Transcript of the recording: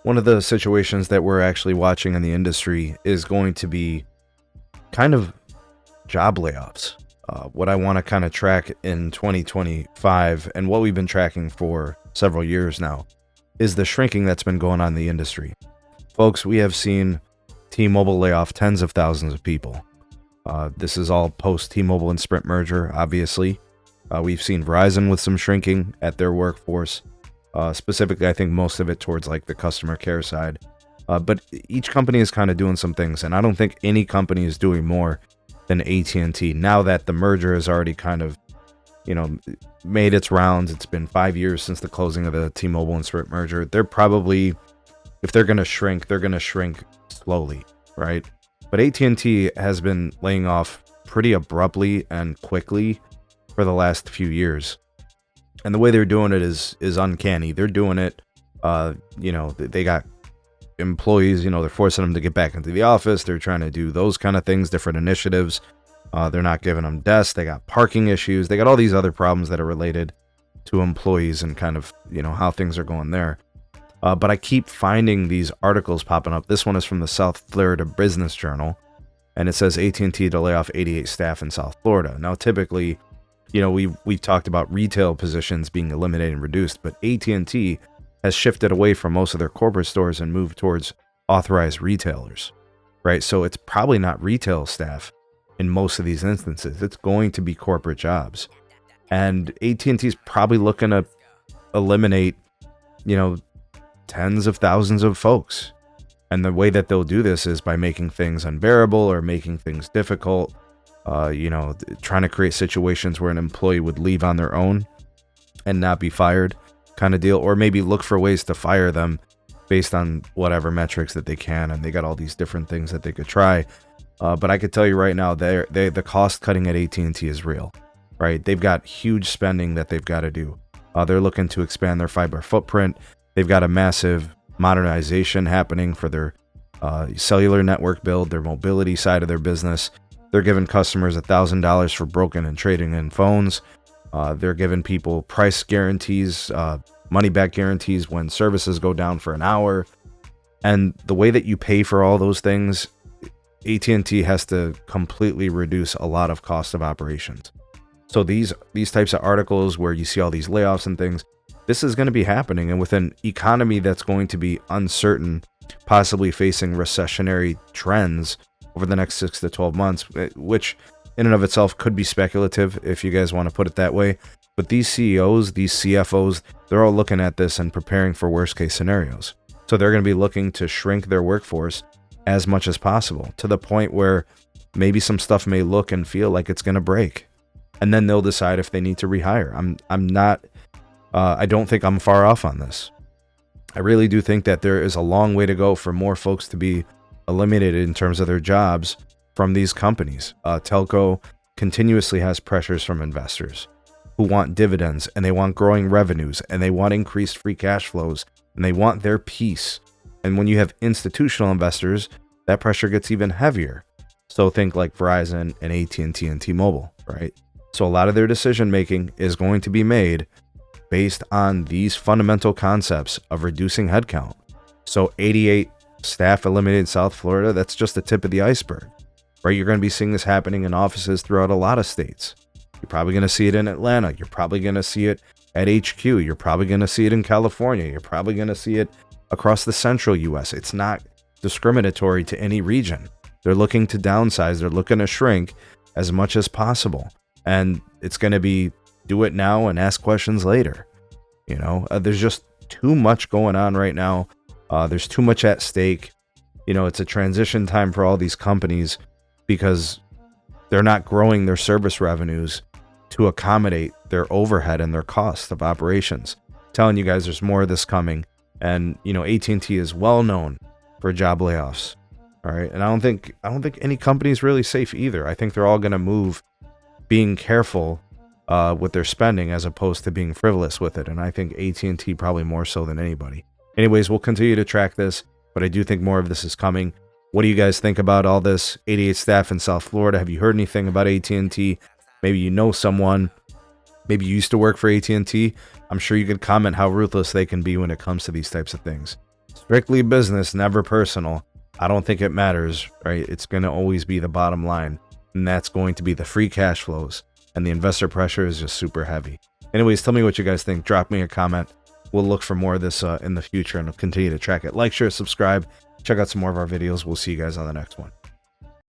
one of the situations that we're actually watching in the industry is going to be kind of job layoffs. What I want to kind of track in 2025 and what we've been tracking for several years now is the shrinking that's been going on in the industry. Folks, we have seen T-Mobile lay off tens of thousands of people. This is all post T-Mobile and Sprint merger, obviously. We've seen Verizon with some shrinking at their workforce. Specifically, I think most of it towards like the customer care side. But each company is kind of doing some things, and I don't think any company is doing more than AT&T. Now that the merger has already kind of, made its rounds, it's been 5 years since the closing of the T-Mobile and Sprint merger. They're probably, if they're going to shrink, they're going to shrink slowly, right? But AT&T has been laying off pretty abruptly and quickly for the last few years. And the way they're doing it is uncanny. They're doing it, they got employees, they're forcing them to get back into the office. They're trying to do those kind of things, different initiatives. They're not giving them desks. They got parking issues. They got all these other problems that are related to employees and kind of, how things are going there. But I keep finding these articles popping up. This one is from the South Florida Business Journal, and it says AT&T to lay off 88 staff in South Florida. Now, typically, we've talked about retail positions being eliminated and reduced, but AT&T has shifted away from most of their corporate stores and moved towards authorized retailers, right? So it's probably not retail staff in most of these instances. It's going to be corporate jobs. And AT&T is probably looking to eliminate, tens of thousands of folks. And the way that they'll do this is by making things unbearable or making things difficult. Trying to create situations where an employee would leave on their own and not be fired kind of deal, or maybe look for ways to fire them based on whatever metrics that they can. And they got all these different things that they could try. But I could tell you right now, the cost cutting at AT&T is real, right? They've got huge spending that they've got to do. They're looking to expand their fiber footprint. They've got a massive modernization happening for their cellular network build, their mobility side of their business. They're giving customers $1,000 for broken and trading in phones. They're giving people price guarantees, money back guarantees when services go down for an hour. And the way that you pay for all those things, AT&T has to completely reduce a lot of cost of operations. So these types of articles where you see all these layoffs and things, this is going to be happening. And with an economy that's going to be uncertain, possibly facing recessionary trends over the next 6 to 12 months, which in and of itself could be speculative if you guys want to put it that way. But these CEOs, these CFOs, they're all looking at this and preparing for worst case scenarios. So they're going to be looking to shrink their workforce as much as possible, to the point where maybe some stuff may look and feel like it's going to break. And then they'll decide if they need to rehire. I don't think I'm far off on this. I really do think that there is a long way to go for more folks to be eliminated in terms of their jobs from these companies. Telco continuously has pressures from investors who want dividends, and they want growing revenues, and they want increased free cash flows, and they want their piece. And when you have institutional investors, that pressure gets even heavier. So think like Verizon and AT&T and T-Mobile, right? So a lot of their decision making is going to be made based on these fundamental concepts of reducing headcount. So 88 staff eliminated in South Florida, that's just the tip of the iceberg, right? You're going to be seeing this happening in offices throughout a lot of states. You're probably going to see it in Atlanta. You're probably going to see it at HQ. You're probably going to see it in California. You're probably going to see it across the central US. It's not discriminatory to any region. They're looking to downsize. They're looking to shrink as much as possible. And it's going to be do it now and ask questions later. There's just too much going on right now. There's too much at stake. It's a transition time for all these companies because they're not growing their service revenues to accommodate their overhead and their cost of operations. I'm telling you guys, there's more of this coming. And, AT&T is well known for job layoffs. All right. And I don't think any company is really safe either. I think they're all going to move being careful with their spending as opposed to being frivolous with it. And I think AT&T probably more so than anybody. Anyways, we'll continue to track this, but I do think more of this is coming. What do you guys think about all this? 88 staff in South Florida. Have you heard anything about AT&T? Maybe you know someone. Maybe you used to work for AT&T. I'm sure you could comment how ruthless they can be when it comes to these types of things. Strictly business, never personal. I don't think it matters, right? It's going to always be the bottom line, and that's going to be the free cash flows, and the investor pressure is just super heavy. Anyways, tell me what you guys think. Drop me a comment. We'll look for more of this in the future, and we'll continue to track it. Like, share, subscribe. Check out some more of our videos. We'll see you guys on the next one.